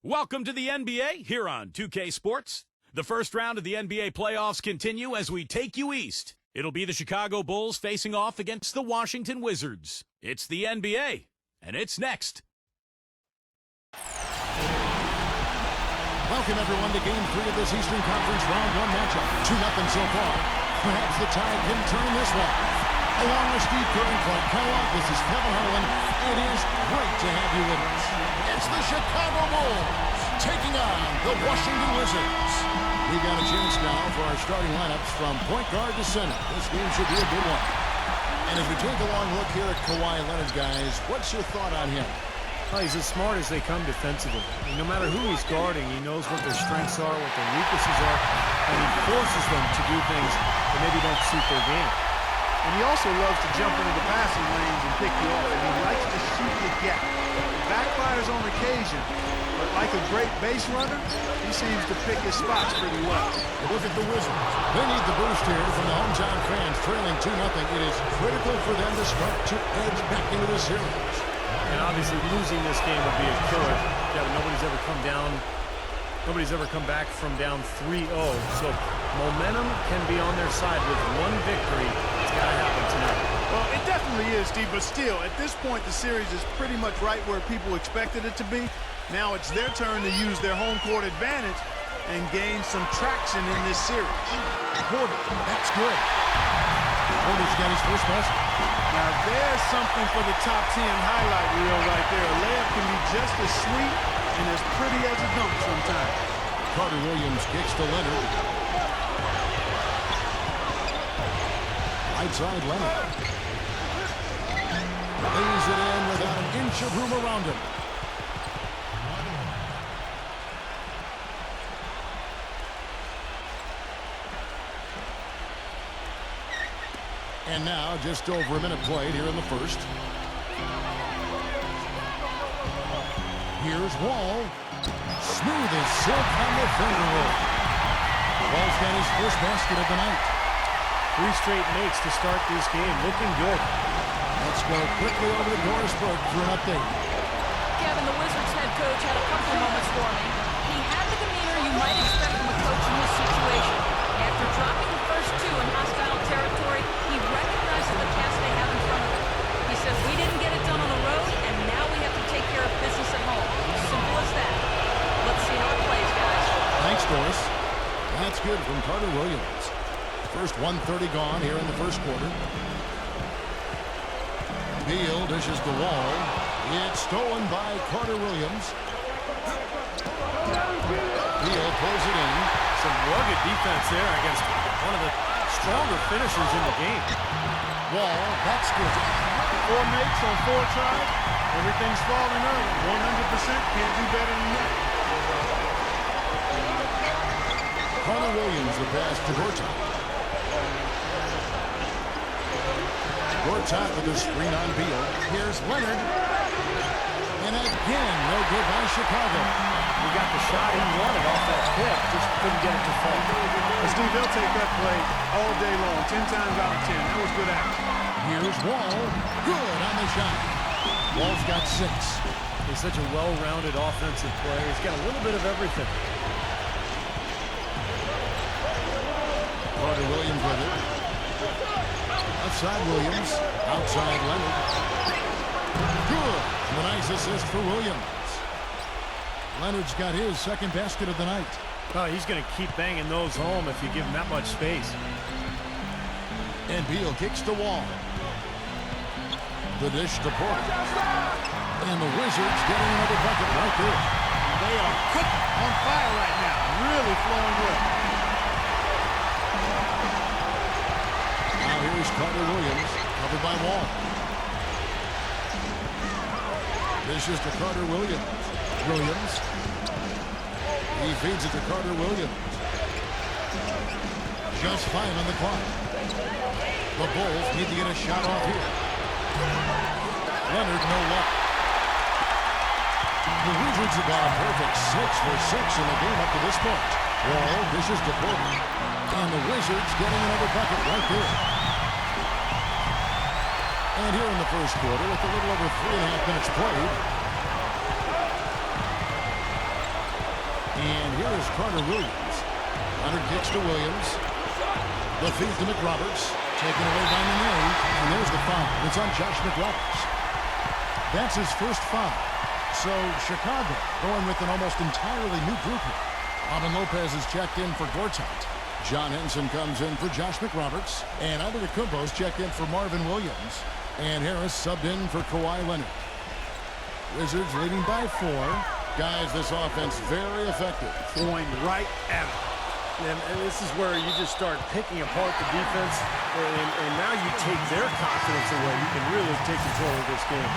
Welcome to the NBA here on 2K Sports. The first round of the NBA playoffs continue as we take you east. It'll be the Chicago Bulls facing off against the Washington Wizards. It's the NBA, and it's next. Welcome, everyone, to Game 3 of this Eastern Conference Round 1 matchup. 2-0 so far. Perhaps the tide can turn this one. Along with Steve Kerr and Clark Kellogg, this is Kevin Harlan. It is great to have you with us. It's the Chicago Bulls taking on the Washington Wizards. We've got a chance now for our starting lineups from point guard to center. This game should be a good one. And if we take a long look here at Kawhi Leonard, guys, what's your thought on him? Well, he's as smart as they come defensively. No matter who he's guarding, he knows what their strengths are, what their weaknesses are, and he forces them to do things that maybe don't suit their game. And he also loves to jump into the passing lanes and pick you off, and he likes to shoot the gap. It backfires on occasion, but like a great base runner, he seems to pick his spots pretty well. Look at the Wizards. They need the boost here from the hometown fans, trailing 2-0. It is critical for them to start to edge back into the series. And obviously losing this game would be a killer. Yeah, nobody's ever come back from down 3-0. So momentum can be on their side with one victory. It's got to happen tonight. Well, it definitely is, Steve, but still, at this point, the series is pretty much right where people expected it to be. Now it's their turn to use their home court advantage and gain some traction in this series. Porter, that's good. Porter's got his first basket. Now there's something for the top 10 highlight reel right there. A layup can be just as sweet and as pretty as a dunk sometimes. Carter Williams kicks to Leonard. Right side Leonard. Lays it in without an inch of room around him. And now, just over a minute played here in the first. Here's Wall. Smooth as silk on the finger roll. Wall's got his first basket of the night. 3 straight makes to start this game. Looking good. Let's go quickly over to Doris Burke for an update. Kevin, the Wizards head coach had a couple of moments for me. He had the demeanor you might expect from a coach in this situation. After dropping the first 2 in hostile territory, he recognizes the task they have in front of him. He says, we didn't get it done on the road, and now we have to take care of business at home. Simple as that. Let's see how it plays, guys. Thanks, Doris. That's good from Carter Williams. First 1:30 gone here in the first quarter. Beal dishes the Wall. It's stolen by Carter Williams. Beal pulls it in. Some rugged defense there against one of the stronger finishers in the game. Wall, that's good. 4 makes on 4 tries. Everything's falling early. 100% can't do better than that. Carter Williams, the pass to Gortat. Gortat with a screen on Beal. Here's Leonard. And again, no good by Chicago. He got the shot he wanted off that pick, just couldn't get it to fall. But Steve, they'll take that play all day long, 10 times out of 10. That was good action. Here's Wall. Good on the shot. Wall's got 6. He's such a well-rounded offensive player. He's got a little bit of everything. Carter Williams with it. Outside Williams. Outside Leonard. Good. And a nice assist for Williams. Leonard's got his second basket of the night. Oh, he's going to keep banging those home if you give him that much space. And Beal kicks the Wall. The dish to Porter. And the Wizards getting another bucket right there. They are cooking on fire right now. Really flowing well. Now here's Carter Williams, covered by Wall. Dishes to Carter Williams. Williams. He feeds it to Carter Williams. Just 5 on the clock. The Bulls need to get a shot off here. Leonard, no luck. The Wizards have got a perfect 6 for 6 in the game up to this point. Wall dishes to Porter. And the Wizards getting another bucket right there. And here in the first quarter, with a little over 3.5 minutes played, here is Carter Williams. Leonard kicks to Williams. The feed to McRoberts. Taken away by Nene. And there's the foul. It's on Josh McRoberts. That's his first foul. So Chicago going with an almost entirely new group here. Robin Lopez is checked in for Gortat. John Henson comes in for Josh McRoberts. And Antetokounmpo's checked in for Marvin Williams. And Harris subbed in for Kawhi Leonard. Wizards leading by 4. Guys, this offense very effective. Going right at him. And this is where you just start picking apart the defense, and now you take their confidence away. You can really take control of this game.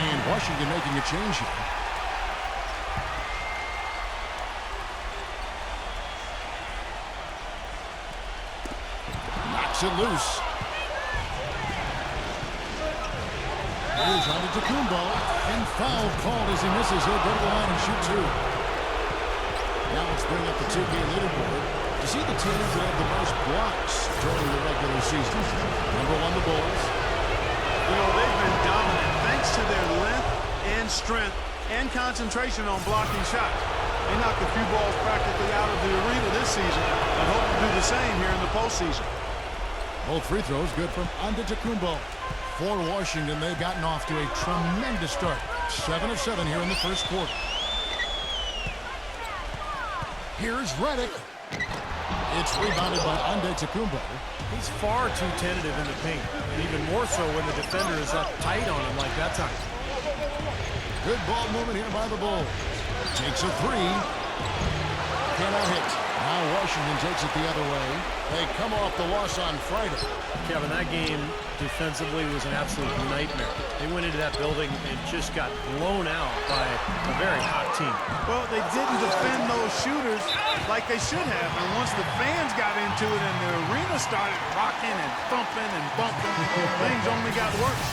And Washington making a change here. Knocks it loose. Here's Antetokounmpo, and foul called as he misses. He'll go to the line and shoot 2. Now let's bring up the 2K leaderboard. You see the teams that have the most blocks during the regular season. Number 1, the Bulls. You know, they've been dominant thanks to their length and strength and concentration on blocking shots. They knocked a few balls practically out of the arena this season and hope to do the same here in the postseason. Both free throws good from Antetokounmpo. For Washington, they've gotten off to a tremendous start. 7 of 7 here in the first quarter. Here's Redick. It's rebounded by Antetokounmpo. He's far too tentative in the paint, and even more so when the defender is up tight on him like that time. Good ball movement here by the Bulls. Takes a 3. Cannot hit. Now Washington takes it the other way. They come off the loss on Friday. Kevin, that game defensively was an absolute nightmare. They went into that building and just got blown out by a very hot team. Well, they didn't defend those shooters like they should have. And once the fans got into it and the arena started rocking and thumping and bumping, things only got worse.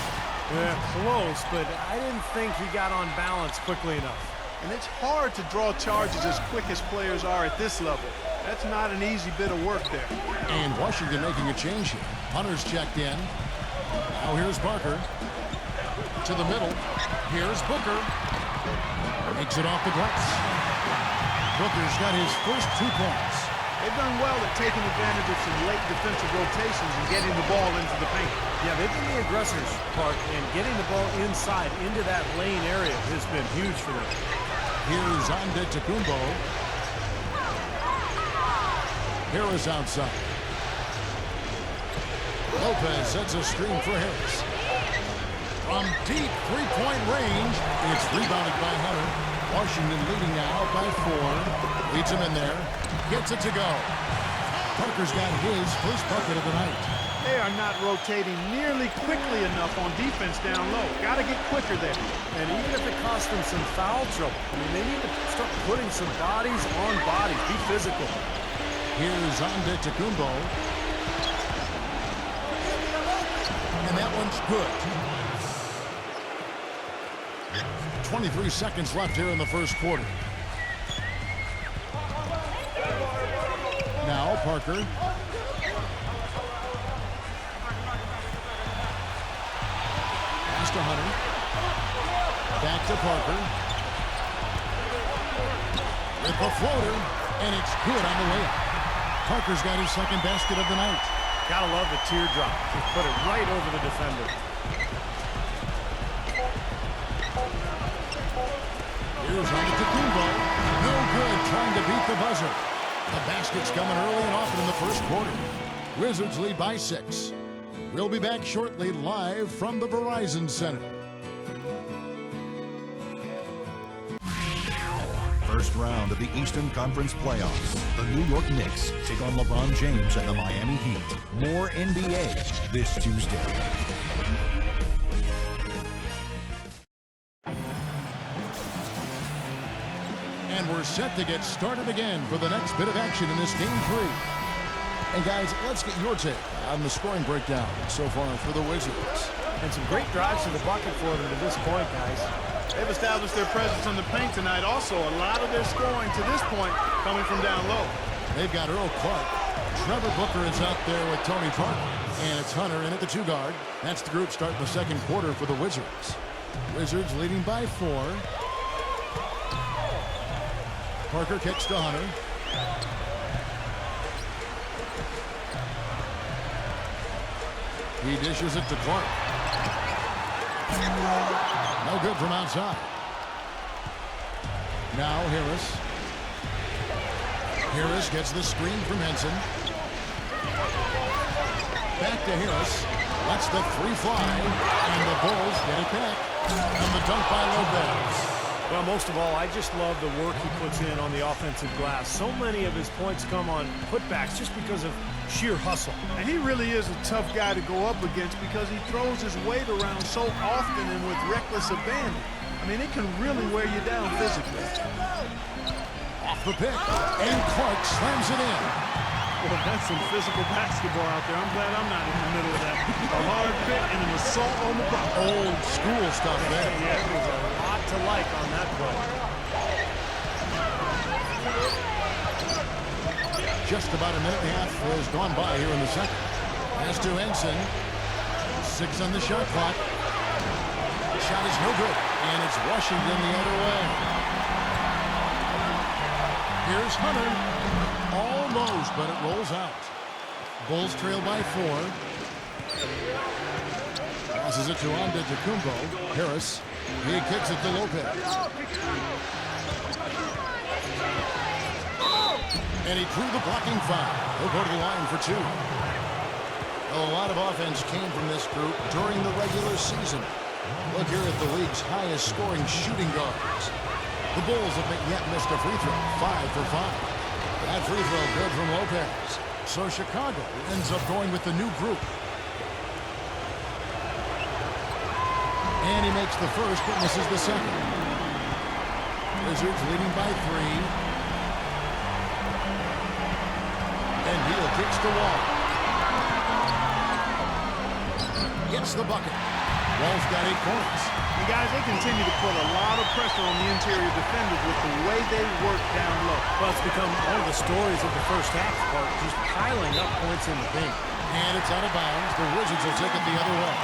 Yeah, close, but I didn't think he got on balance quickly enough. And it's hard to draw charges as quick as players are at this level. That's not an easy bit of work there. And Washington making a change here. Hunter's checked in. Now here's Parker. To the middle. Here's Booker. Makes it off the glass. Booker's got his first 2 points. They've done well at taking advantage of some late defensive rotations and getting the ball into the paint. Yeah, they've been the aggressors part, and getting the ball inside into that lane area has been huge for them. Here's Antetokounmpo. Harris outside. Lopez sets a screen for Harris. From deep 3-point range, it's rebounded by Hunter. Washington leading now by 4. Leads him in there. Gets it to go. Parker's got his first bucket of the night. They are not rotating nearly quickly enough on defense down low. Got to get quicker there. And even if it costs them some foul trouble, I mean, they need to start putting some bodies on bodies. Be physical. Here's Antetokounmpo. And that one's good. 23 seconds left here in the first quarter. Now Parker. Pass to Hunter. Back to Parker. With the floater. And it's good on the way up. Parker's got his second basket of the night. Gotta love the teardrop. Just put it right over the defender. Here's Antetokounmpo. No good trying to beat the buzzer. The basket's coming early and often in the first quarter. Wizards lead by 6. We'll be back shortly live from the Verizon Center. First round of the Eastern Conference Playoffs. The New York Knicks take on LeBron James and the Miami Heat. More NBA this Tuesday. And we're set to get started again for the next bit of action in this Game 3. And guys, let's get your take on the scoring breakdown so far for the Wizards. And some great drives to the bucket for them to this point, guys. They've established their presence in the paint tonight. Also, a lot of their scoring to this point coming from down low. They've got Earl Clark. Trevor Booker is out there with Tony Parker. And it's Hunter in at the 2 guard. That's the group starting the second quarter for the Wizards. Wizards leading by 4. Parker kicks to Hunter. He dishes it to Clark. No good from outside. Now Harris. Harris gets the screen from Henson. Back to Harris. Lets the three fly. And the Bulls get it back. And the dunk by Lopez. Well, most of all, I just love the work he puts in on the offensive glass. So many of his points come on putbacks just because of sheer hustle. And he really is a tough guy to go up against because he throws his weight around so often and with reckless abandon. I mean, it can really wear you down physically. Off the pick, and Clark slams it in. Well, that's some physical basketball out there. I'm glad I'm not in the middle of that. A hard pick and an assault on the block. Old school stuff there. Yeah, there's a lot to like on that play. Just about a minute and a half has gone by here in the second. Pass to Henson. 6 on the shot clock. The shot is no good, and it's Washington the other way. Here's Hunter. Almost, but it rolls out. Bulls trail by 4. Passes it to Antetokounmpo. Harris. He kicks it to Lopez. And he drew the blocking foul. He'll go to the line for 2. A lot of offense came from this group during the regular season. Look here at the league's highest scoring shooting guards. The Bulls haven't yet missed a free throw. 5 for 5. That free throw good from Lopez. So Chicago ends up going with the new group. And he makes the first, but misses the second. Wizards leading by 3. And Beal kicks the wall. Gets the bucket. Wall's got 8 points. And guys, they continue to put a lot of pressure on the interior defenders with the way they work down low. Well, it's become one of the stories of the first half, Clark, just piling up points in the paint. And it's out of bounds. The Wizards will take it the other way.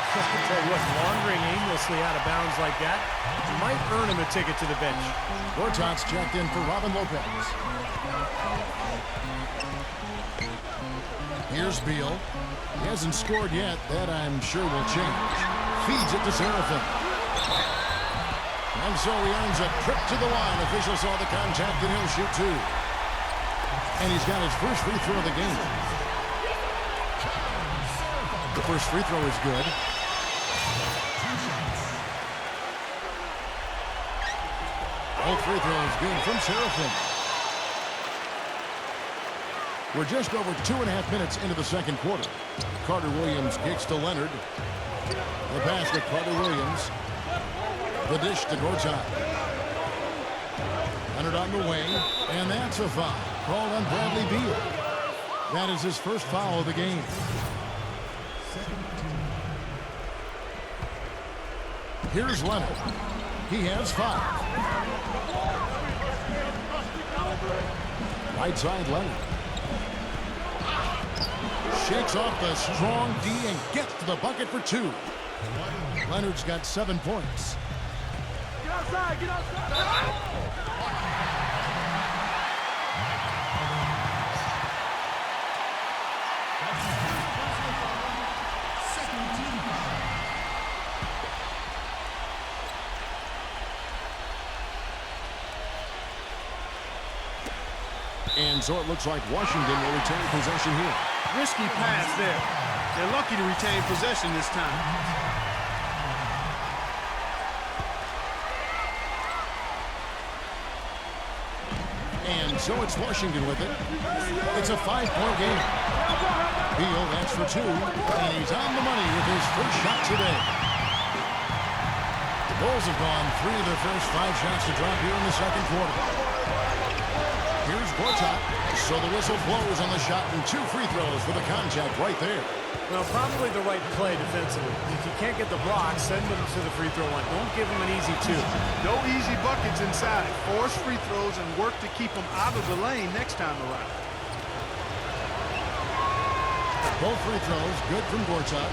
I tell you what, wandering aimlessly out of bounds like that might earn him a ticket to the bench. Gortat's checked in for Robin Lopez. Here's Beal. He hasn't scored yet. That, I'm sure, will change. Feeds it to Seraphin. And so he earns a trip to the line. Official saw the contact, and he'll shoot 2. And he's got his first free throw of the game. The first free throw is good. Both free throws good from Seraphin. We're just over 2.5 minutes into the second quarter. Carter Williams kicks to Leonard. The pass to Carter Williams. The dish to Gortat. Leonard on the wing, and that's a foul called on Bradley Beal. That is his first foul of the game. Here's Leonard. He has 5. Right side Leonard. Shakes off the strong D and gets to the bucket for 2. Leonard's got 7 points. Get outside, get outside. And so it looks like Washington will retain possession here. Risky pass there. They're lucky to retain possession this time. And so it's Washington with it. It's a 5-point game. Beal, that's for 2. And he's on the money with his first shot today. The Bulls have gone 3 of their first 5 shots to drop here in the second quarter. Here's Gortat. So the whistle blows on the shot and 2 free throws for the contact right there. Well, probably the right play defensively. If you can't get the block, send them to the free throw line. Don't give them an easy 2. No easy buckets inside. Force free throws and work to keep them out of the lane next time around. Both free throws good from Gortat.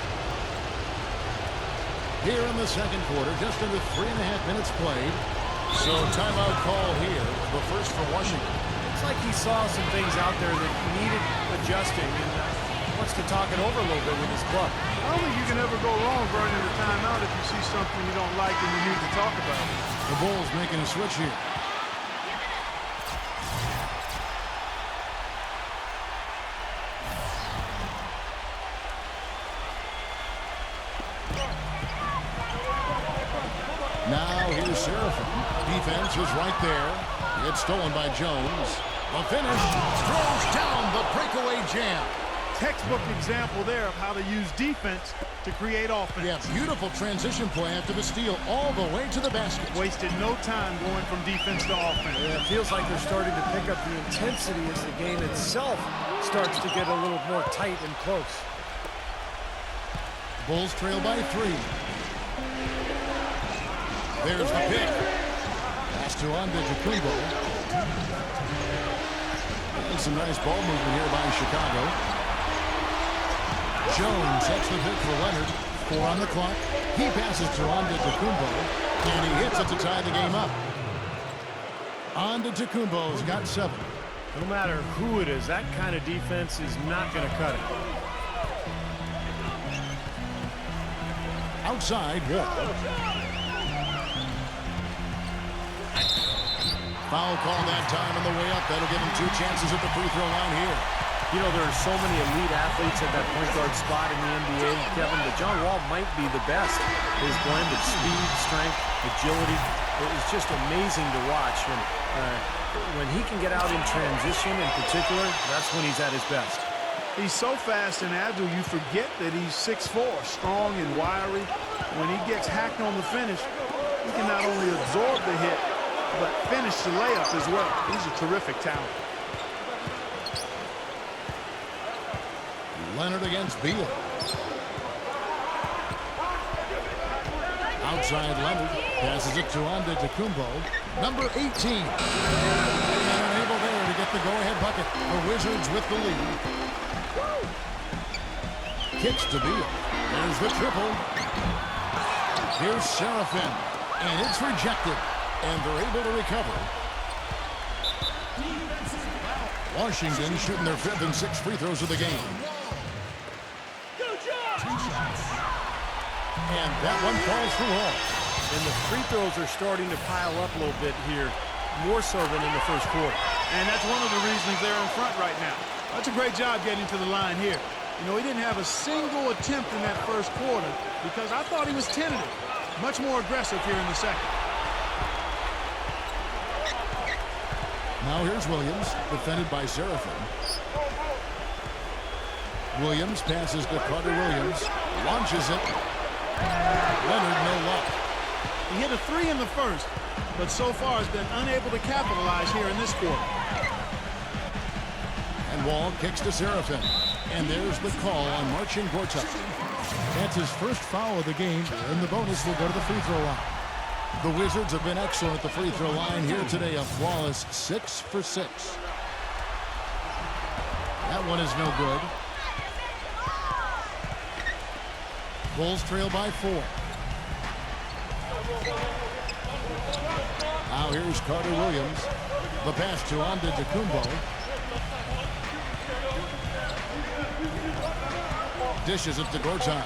Here in the second quarter, just under 3.5 minutes played. So timeout call here, the first for Washington. It's like he saw some things out there that needed adjusting and wants to talk it over a little bit with his club. I don't think you can ever go wrong burning a timeout if you see something you don't like and you need to talk about it. The Bulls making a switch here. Now here's Seraphin. Defense is right there. It's stolen by Jones. The finish throws down the breakaway jam. Textbook example there of how to use defense to create offense. Yeah, beautiful transition play after the steal all the way to the basket. Wasted no time going from defense to offense. Yeah, it feels like they're starting to pick up the intensity as the game itself starts to get a little more tight and close. Bulls trail by 3. There's the pick. Pass to Antetokounmpo. And some nice ball movement here by Chicago. Jones sets the pick for Leonard. 4 on the clock. He passes to Antetokounmpo. And he hits it to tie the game up. Antetokounmpo's got 7. No matter who it is, that kind of defense is not going to cut it. Outside, Wall. Foul call that time on the way up. That'll give him 2 chances at the free throw line here. You know, there are so many elite athletes at that point guard spot in the NBA, Kevin, but John Wall might be the best. His blend of speed, strength, agility, it's just amazing to watch. And when he can get out in transition in particular, that's when he's at his best. He's so fast and agile, you forget that he's 6'4", strong and wiry. When he gets hacked on the finish, he can not only absorb the hit, but finish the layup as well. He's a terrific talent. Leonard against Beal. Outside Leonard. Passes it to Antetokounmpo. Number 18. And unable there to get the go-ahead bucket. The Wizards with the lead. Kicks to Beal. There's the triple. Here's Seraphin. And it's rejected. And they're able to recover. Washington shooting their 5th and 6th free throws of the game. And that one falls for Wall. And the free throws are starting to pile up a little bit here, more so than in the first quarter. And that's one of the reasons they're in front right now. That's a great job getting to the line here. You know, he didn't have a single attempt in that first quarter because I thought he was tentative. Much more aggressive here in the second. Now here's Williams, defended by Seraphin. Williams passes to Carter Williams, launches it. Leonard, no luck. He hit a 3 in the first, but so far has been unable to capitalize here in this quarter. And Wall kicks to Seraphin. And there's the call on Marcin Gortat. That's his first foul of the game, and the bonus will go to the free throw line. The Wizards have been excellent at the free throw line here today, a flawless 6 for 6. That one is no good. Bulls trail by 4. Now here's Carter Williams. The pass to Antetokounmpo. Dishes it to Gortat.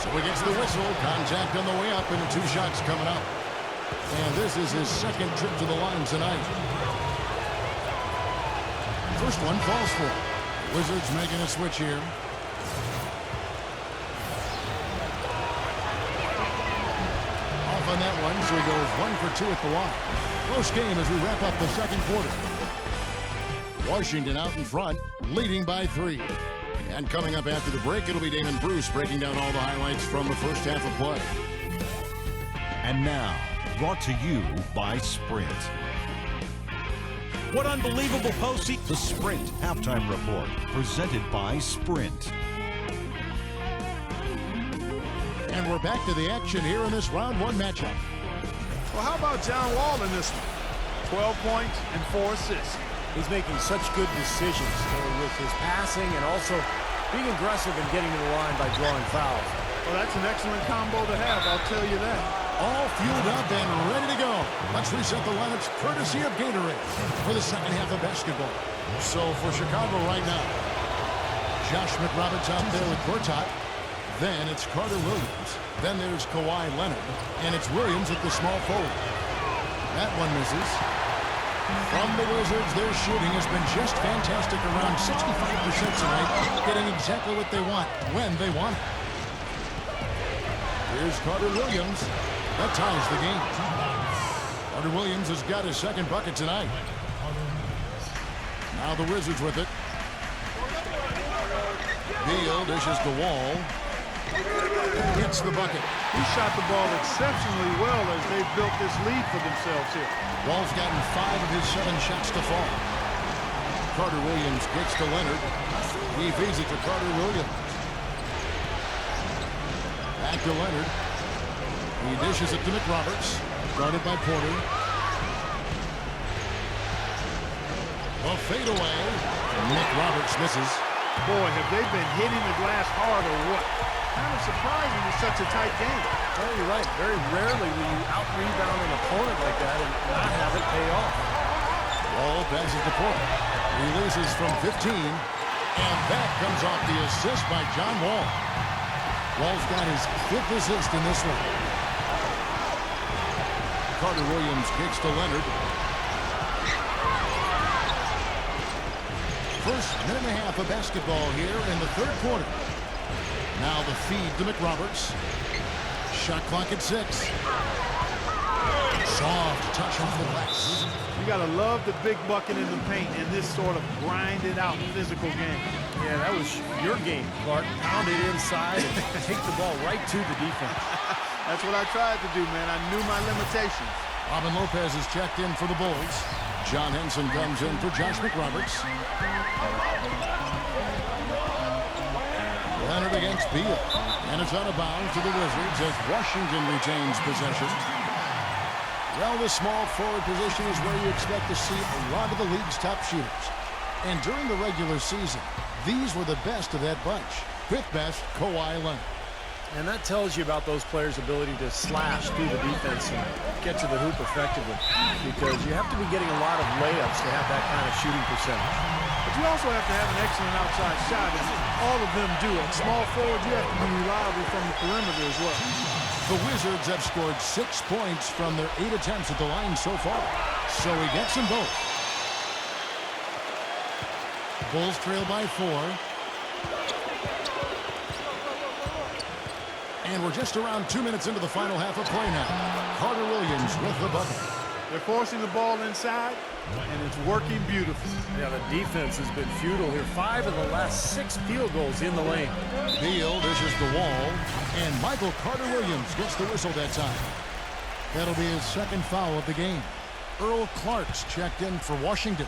So he gets the whistle. Contact on the way up and 2 shots coming up. And this is his 2nd trip to the line tonight. First one falls for him. Wizards making a switch here. Off on that one, so he goes 1 for 2 at the line. Close game as we wrap up the second quarter. Washington out in front, leading by 3. And coming up after the break, it'll be Damon Bruce breaking down all the highlights from the first half of play. And now, brought to you by Sprint. What unbelievable postseason. The Sprint Halftime Report, presented by Sprint. And we're back to the action here in this round 1 matchup. Well, how about John Wall in this one? 12 points and 4 assists. He's making such good decisions with his passing and also being aggressive and getting to the line by drawing fouls. Well, that's an excellent combo to have, I'll tell you that. all fueled up and ready to go. Let's reset the lineups courtesy of Gatorade for the second half of basketball. So for Chicago right now, Josh McRoberts out there with Gortat. Then it's Carter Williams. Then there's Kawhi Leonard. And it's Williams at the small forward. That one misses. From the Wizards, their shooting has been just fantastic, around 65% tonight, getting exactly what they want, when they want it. Here's Carter Williams. That ties the game. Carter Williams has got his second bucket tonight. Now the Wizards with it. Beal dishes the wall. Hits the bucket. He shot the ball exceptionally well as they built this lead for themselves here. Wall's gotten 5 of his 7 shots to fall. Carter Williams kicks to Leonard. He feeds it to Carter Williams. Back to Leonard. He dishes it to McRoberts. Guarded by Porter. A fadeaway. McRoberts misses. Boy, have they been hitting the glass hard or what? Kind of surprising in such a tight game. Well, you're right. Very rarely will you out-rebound an opponent like that and not have it pay off. Wall passes to Porter. Releases from 15. And that comes off the assist by John Wall. Wall's got his 5th assist in this one. Carter Williams kicks to Leonard. First minute and a half of basketball here in the third quarter. Now the feed to McRoberts. Shot clock at 6. Soft touch off the glass. You got to love the big bucket in the paint in this sort of grinded out physical game. Yeah, that was your game, Clark. Pound it inside and take the ball right to the defense. That's what I tried to do, man. I knew my limitations. Robin Lopez is checked in for the Bulls. John Henson comes in for Josh McRoberts. Leonard against Beal. And it's out of bounds to the Wizards as Washington retains possession. Well, the small forward position is where you expect to see a lot of the league's top shooters. And during the regular season, these were the best of that bunch. 5th best, Kawhi Leonard. And that tells you about those players' ability to slash through the defense and get to the hoop effectively. Because you have to be getting a lot of layups to have that kind of shooting percentage. But you also have to have an excellent outside shot, and all of them do it. Small forward, you have to be reliable from the perimeter as well. The Wizards have scored 6 points from their 8 attempts at the line so far. So he gets them both. Bulls trail by 4. And we're just around 2 minutes into the final half of play now. Carter Williams with the bucket. They're forcing the ball inside, and it's working beautifully. Yeah, the defense has been futile here. 5 of the last 6 field goals in the lane. Beal dishes the wall, and Michael Carter Williams gets the whistle that time. That'll be his second foul of the game. Earl Clark's checked in for Washington.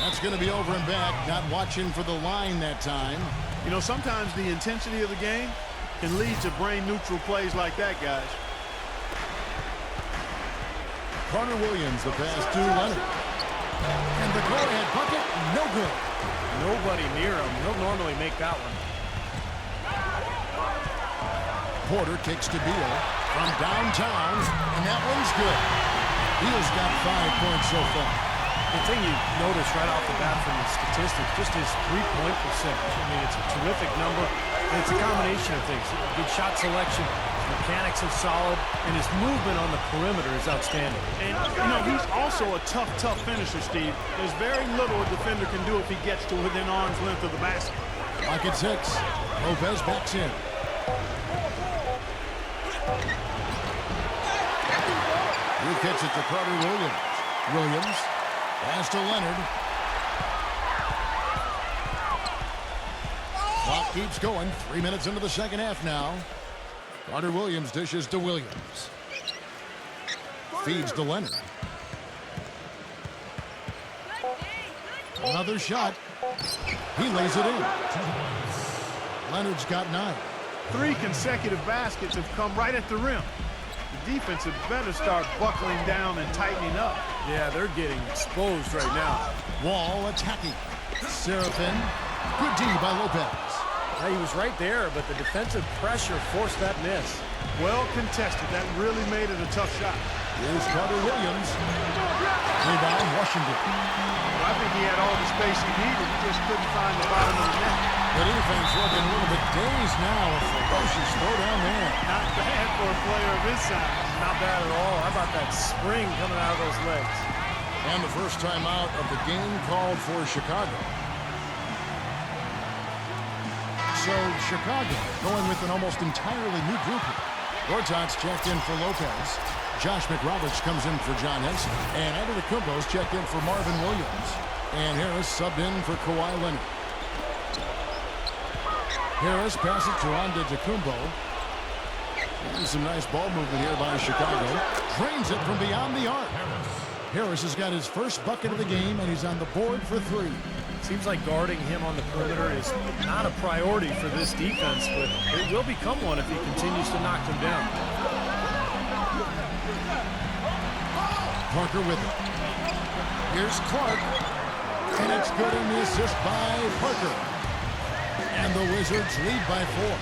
That's going to be over and back, not watching for the line that time. You know, sometimes the intensity of the game can lead to brain-neutral plays like that, guys. Carter Williams, the pass to Leonard. And the go-ahead bucket, no good. Nobody near him. He'll normally make that one. Porter kicks to Beal from downtown, and that one's good. Beal's got 5 points so far. The thing you notice right off the bat from the statistics, just his three-point percentage. I mean, it's a terrific number, and it's a combination of things. Good shot selection, his mechanics are solid, and his movement on the perimeter is outstanding. And, you know, he's also a tough finisher, Steve. There's very little a defender can do if he gets to within arm's length of the basket. Clock at 6. Lopez backs in. He gets it to Carter Williams. Williams. Pass to Leonard. Clock keeps going. 3 minutes into the second half now. Carter Williams dishes to Williams. Feeds to Leonard. Another shot. He lays it in. Leonard's got 9. 3 consecutive baskets have come right at the rim. The defense had better start buckling down and tightening up. Yeah, they're getting exposed right now. Wall attacking. Seraphin. Good D by Lopez. Yeah, he was right there, but the defensive pressure forced that miss. Well contested. That really made it a tough shot. Here's Carter Williams. Rebound, Washington. I think he had all the space he needed. He just couldn't find the bottom of the net. The defense looking a little bit dazed now. A ferocious throw down there. Not bad for a player of his size. Not bad at all. How about that spring coming out of those legs? And the first time out of the game called for Chicago. So Chicago going with an almost entirely new group here. Gortat's checked in for Lopez. Josh McRoberts comes in for John Henson. And Antetokounmpo's checked in for Marvin Williams. And Harris subbed in for Kawhi Leonard. Harris passes to Ronda Playoffs. And some nice ball movement here by Chicago. Drains it from beyond the arc. Harris has got his first bucket of the game, and he's on the board for 3. Seems like guarding him on the perimeter is not a priority for this defense, but it will become one if he continues to knock them down. Parker with it. Here's Clark. And it's good in the assist by Parker. And the Wizards lead by 4.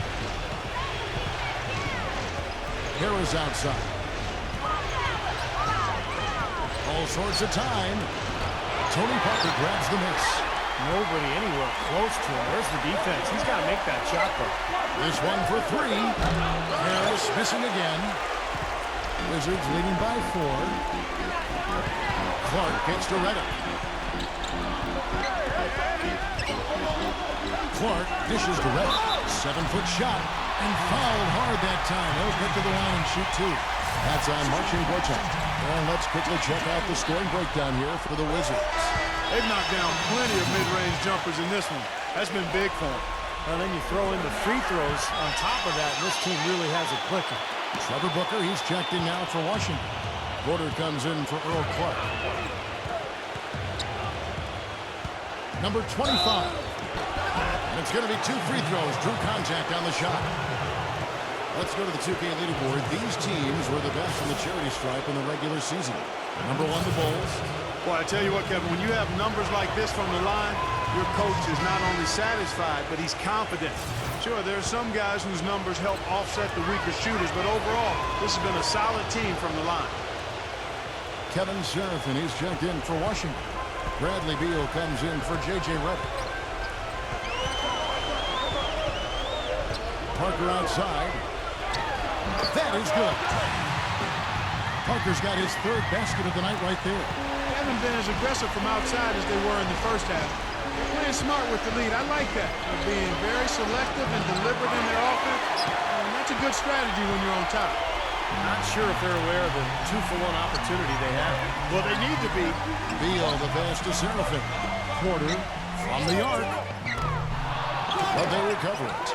Harris outside. All sorts of time. Tony Parker grabs the miss. Nobody anywhere close to him. Where's the defense? He's got to make that shot, though. This one for 3. Harris missing again. Wizards leading by 4. Clark gets to Reddick. Clark dishes to Reddick. 7-foot shot. And fouled hard that time. He'll get to the line and shoot 2. That's on Marcin Gortat. And let's quickly check out the scoring breakdown here for the Wizards. They've knocked down plenty of mid-range jumpers in this one. That's been big for them. And then you throw in the free throws on top of that, and this team really has it clicking. Trevor Booker, he's checked in now for Washington. Porter comes in for Earl Clark. Number 25. And it's going to be 2 free throws. Drew contact on the shot. Let's go to the 2K leaderboard. These teams were the best in the charity stripe in the regular season. Number 1, the Bulls. Boy, I tell you what, Kevin, when you have numbers like this from the line, your coach is not only satisfied, but he's confident. Sure, there are some guys whose numbers help offset the weaker shooters, but overall, this has been a solid team from the line. Kevin Seraphin, he's checked in for Washington. Bradley Beal comes in for J.J. Redick. Parker outside. That is good. Parker's got his 3rd basket of the night right there. They haven't been as aggressive from outside as they were in the first half. They're playing smart with the lead. I like that. They're being very selective and deliberate in their offense. And that's a good strategy when you're on top. Not sure if they're aware of the 2-for-1 opportunity they have. Well, they need to be. Beal, the pass to Seraphin. Porter from the arc. But they recover it.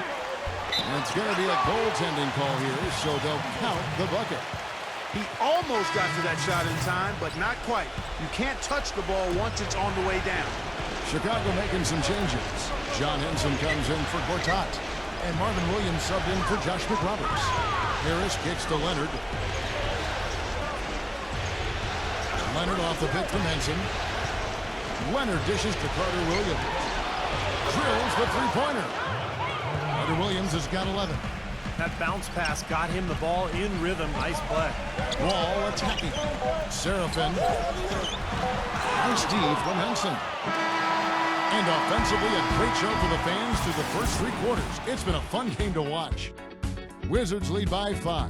And it's going to be a goaltending call here, so they'll count the bucket. He almost got to that shot in time, but not quite. You can't touch the ball once it's on the way down. Chicago making some changes. John Henson comes in for Gortat. And Marvin Williams subbed in for Josh McRoberts. Harris kicks to Leonard. Leonard off the pick from Henson. Leonard dishes to Carter Williams. Drills the three-pointer. Carter Williams has got 11. That bounce pass got him the ball in rhythm. Nice play. Wall attacking. Seraphin. Nice D from Henson. And offensively, a great show for the fans through the first 3 quarters. It's been a fun game to watch. Wizards lead by 5.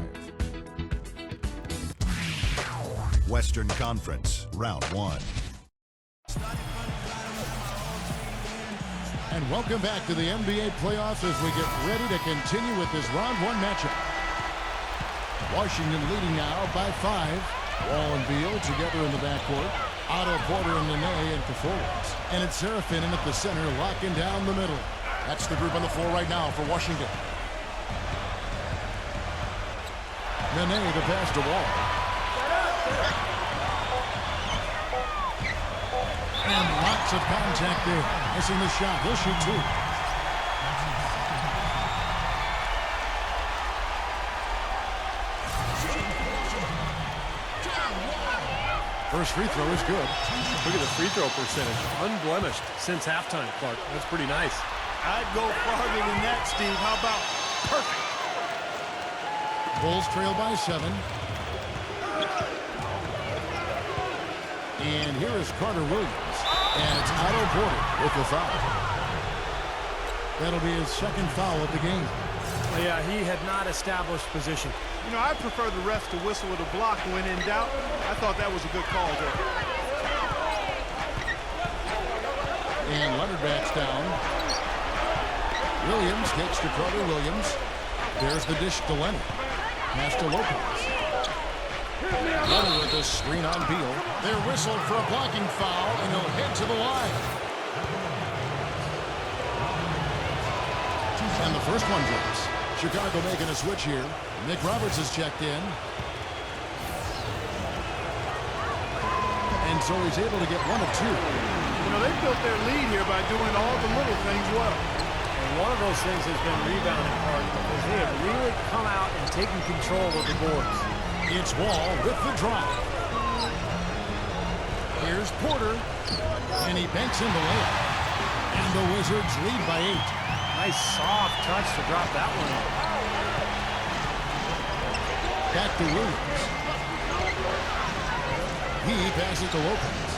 Western Conference, round 1. And welcome back to the NBA playoffs as we get ready to continue with this round 1 matchup. Washington leading now by 5. Wall and Beal together in the backcourt. Otto, Porter, and Nene at the forwards. And it's Seraphin in at the center, locking down the middle. That's the group on the floor right now for Washington. Nene the pass to Wall. And lots of contact there. Missing the shot. He'll shoot 2. First free throw is good. Look at the free throw percentage. Unblemished since halftime, Clark. That's pretty nice. I'd go farther than that, Steve. How about perfect? Bulls trail by 7. And here is Carter Williams. And it's Otto Porter with the foul. That'll be his second foul of the game. Well, yeah, he had not established position. You know, I prefer the refs to whistle with a block when in doubt. I thought that was a good call there. And Leonard backs down. Williams gets to Carter Williams. There's the dish to Leonard. Pass to Lopez. Leonard with a screen on Beal. They're whistled for a blocking foul, and he'll head to the line. And the first one drops. Chicago making a switch here. McRoberts is checked in. And so he's able to get 1 of 2. You know, they built their lead here by doing all the little things well. And one of those things has been rebounding part because they have really come out and taken control of the boards. It's Wall with the drive. Here's Porter. And he banks in the layup. And the Wizards lead by 8. Nice soft touch to drop that one in. Back to Williams. He passes to Lopez.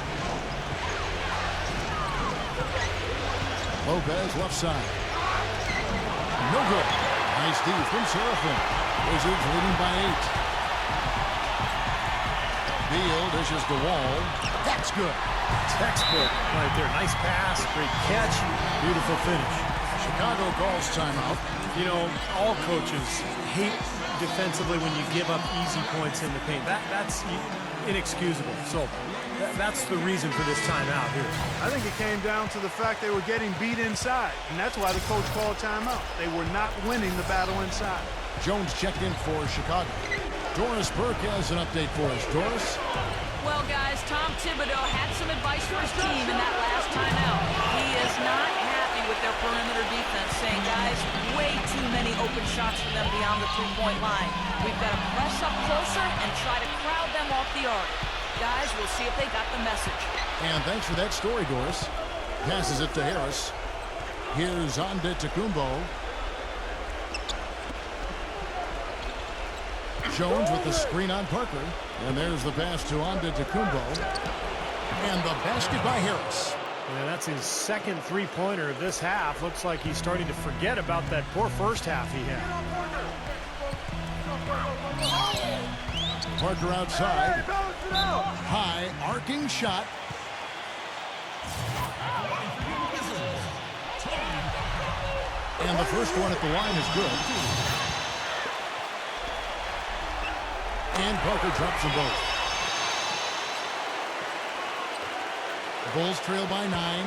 Lopez left side. No good. Nice D from Seraphin. Wizards leading by 8. Beal dishes the Wall. That's good. Textbook right there. Nice pass, great catch, beautiful finish. Chicago calls timeout. You know, all coaches hate defensively when you give up easy points in the paint. That's inexcusable. So that's the reason for this timeout here. I think it came down to the fact they were getting beat inside, and that's why the coach called timeout. They were not winning the battle inside. Jones checked in for Chicago. Doris Burke has an update for us. Doris? Well, guys, Tom Thibodeau had some advice for his team in that last timeout. He is not happy with their perimeter defense, saying, guys, way too many open shots for them beyond the three-point line. We've got to press up closer and try to crowd them off the arc. Guys, we'll see if they got the message. And thanks for that story, Doris. Passes it to Harris. Here's Antetokounmpo. Jones with the screen on Parker. And there's the pass to Antetokounmpo. And the basket by Harris. Yeah, that's his second three-pointer of this half. Looks like he's starting to forget about that poor first half he had. Parker outside. High, arcing shot. And the first one at the line is good. And Parker drops them both. Bulls trail by 9.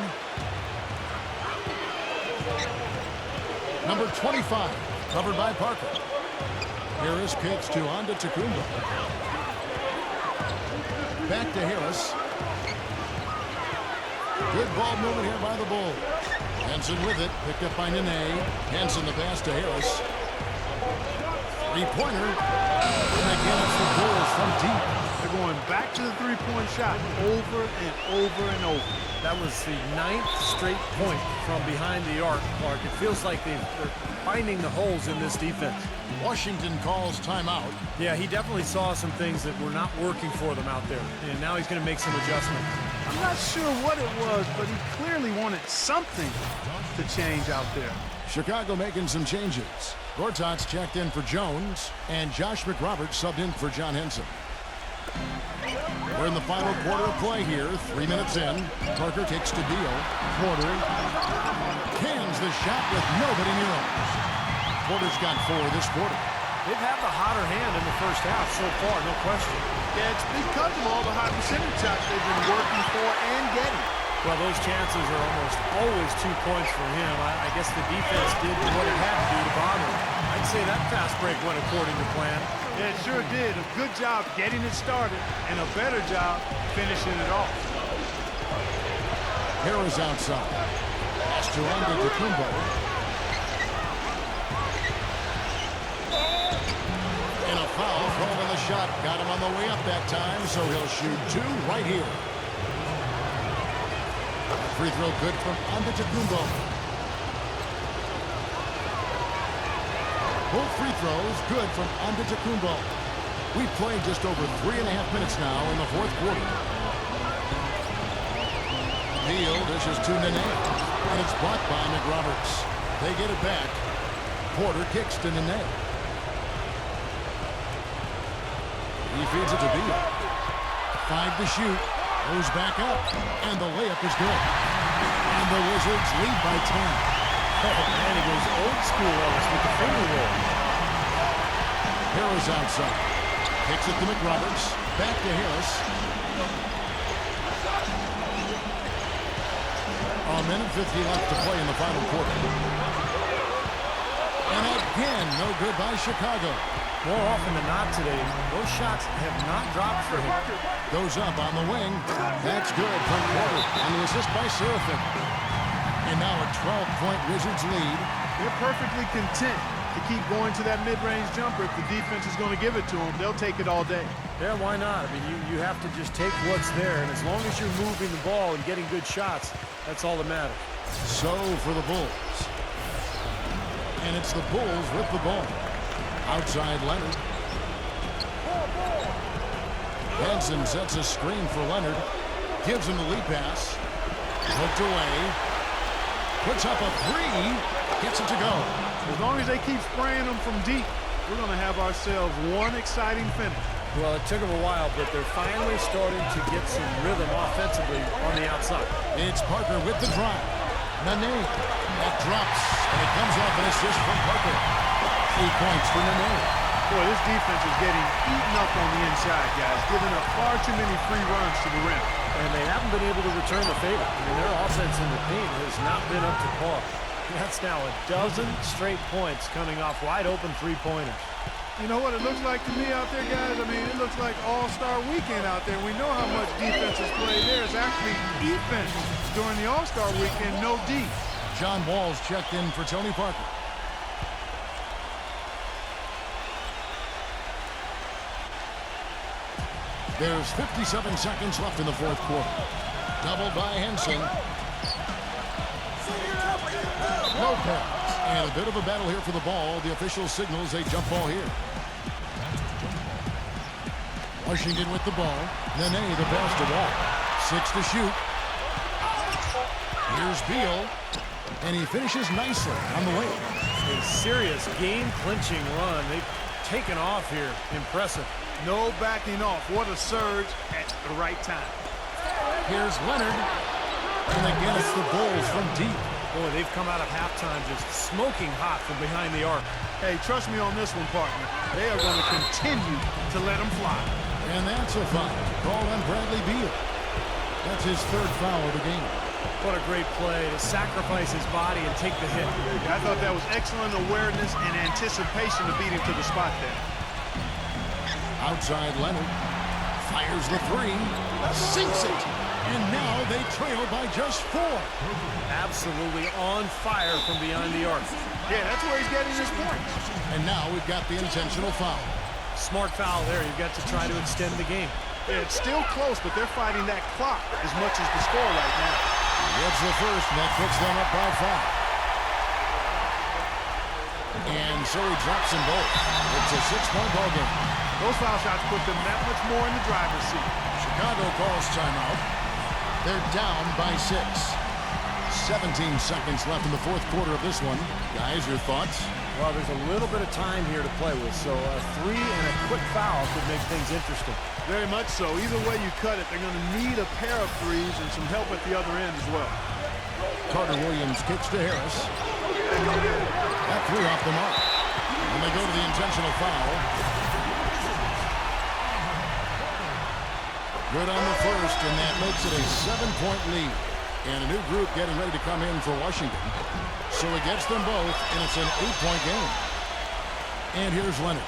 Number 25, covered by Parker. Harris kicks to Antetokounmpo. Back to Harris. Good ball movement here by the Bulls. Henson with it, picked up by Nene. Henson the pass to Harris. Three-pointer. And again, it's the Bulls from deep. They're going back to the three-point shot over and over and over. That was the 9th straight point from behind the arc, Clark. It feels like they're finding the holes in this defense. Washington calls timeout. Yeah, he definitely saw some things that were not working for them out there, and now he's going to make some adjustments. I'm not sure what it was, but he clearly wanted something to change out there. Chicago making some changes. Gortat's checked in for Jones, and Josh McRoberts subbed in for John Henson. We're in the final quarter of play here. 3 minutes in. Parker kicks to Beal. Porter cans the shot with nobody near him. Porter's got 4 this quarter. They've had the hotter hand in the first half so far, no question. Yeah, it's because of all the high percentage shots they've been working for and getting. Well, those chances are almost always 2 points for him. I guess the defense did what it had to do to bother him. I'd say that fast break went according to plan. Yeah, it sure did. A good job getting it started and a better job finishing it off. Harris outside. Pass to Antetokounmpo. And a foul thrown on the shot. Got him on the way up that time, so he'll shoot 2 right here. Free throw good from Antetokounmpo. Both free throws good from Antetokounmpo. We've played just over 3.5 minutes now in the fourth quarter. Beal dishes to Nene, and it's blocked by McRoberts. They get it back. Porter kicks to Nene. He feeds it to Beal. 5 to shoot. Goes back up, and the layup is good. And the Wizards lead by 10. Oh, man, he goes old school Ellis with the finger roll. Harris outside. Kicks it to McRoberts. Back to Harris. A minute 50 left to play in the final quarter. And again, no good by Chicago. More often than not today, those shots have not dropped for him. Goes up on the wing. That's good from Porter. And the assist by Seraphin. And now a 12-point Wizards lead. They're perfectly content to keep going to that mid-range jumper. If the defense is going to give it to them, they'll take it all day. Yeah, why not? I mean, you have to just take what's there, and as long as you're moving the ball and getting good shots, that's all that matters. So for the Bulls. And it's the Bulls with the ball. Outside Leonard. Benson sets a screen for Leonard. Gives him the lead pass. Hooked away. Puts up a three. Gets it to go. As long as they keep spraying them from deep, we're going to have ourselves one exciting finish. Well, it took them a while, but they're finally starting to get some rhythm offensively on the outside. It's Parker with the drive. Nene. That drops, and it comes off an assist from Parker. 8 points for Nene. Boy, this defense is getting eaten up on the inside, guys, giving up far too many free runs to the rim. And they haven't been able to return the favor. I mean, their offense in the paint has not been up to par. That's now a dozen straight points coming off wide open three-pointers. You know what it looks like to me out there, guys? I mean, it looks like All-Star Weekend out there. We know how much defense is played there. It's actually defense during the All-Star Weekend, no D. John Wall's checked in for Tony Parker. There's 57 seconds left in the fourth quarter. Doubled by Henson. Lopez. And a bit of a battle here for the ball. The official signals a jump ball here. Washington with the ball. Nene the pass to Wall. 6 to shoot. Here's Beal. And he finishes nicely on the way. A serious game-clinching run. They've taken off here. Impressive. No backing off. What a surge at the right time. Here's Leonard. And again, it's the Bulls from deep. Boy, they've come out of halftime just smoking hot from behind the arc. Hey, trust me on this one, partner. They are going to continue to let them fly. And that's a foul. Call on Bradley Beal. That's his third foul of the game. What a great play to sacrifice his body and take the hit. I thought that was excellent awareness and anticipation to beat him to the spot there. Outside Leonard. Fires the three. Sinks it. And now they trail by just 4. Absolutely on fire from behind the arc. Yeah, that's where he's getting his points. And now we've got the intentional foul. Smart foul there. You've got to try to extend the game. Yeah, it's still close, but they're fighting that clock as much as the score right now. It's the first, and that puts them up by 5. And so he drops them both. It's a 6-point ball game. Those foul shots put them that much more in the driver's seat. Chicago calls timeout. They're down by 6. 17 seconds left in the fourth quarter of this one. Guys, your thoughts? Well, there's a little bit of time here to play with, so a 3 and a quick foul could make things interesting. Very much so. Either way you cut it, they're going to need a pair of threes and some help at the other end as well. Carter Williams kicks to Harris. That 3 off the mark. And they go to the intentional foul. Good on the first, and that makes it a 7-point lead. And a new group getting ready to come in for Washington. So he gets them both, and it's an 8-point game. And here's Leonard.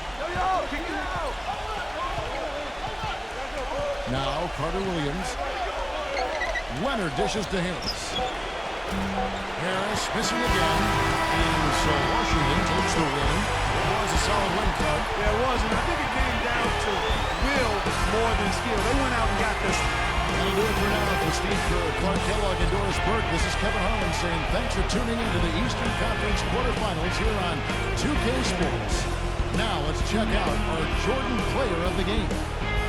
Now Carter Williams. Leonard dishes to Harris. Harris missing again. And so Washington takes the win. It was a solid win, Clark. Yeah, it was, and I think it came down to will more than skill. They went out and got this That'll do it for now. For Steve Kerr, Clark Kellogg, and Doris Burke, this is Kevin Harlan saying thanks for tuning into the Eastern Conference quarterfinals here on 2K Sports. Now let's check out our Jordan player of the game.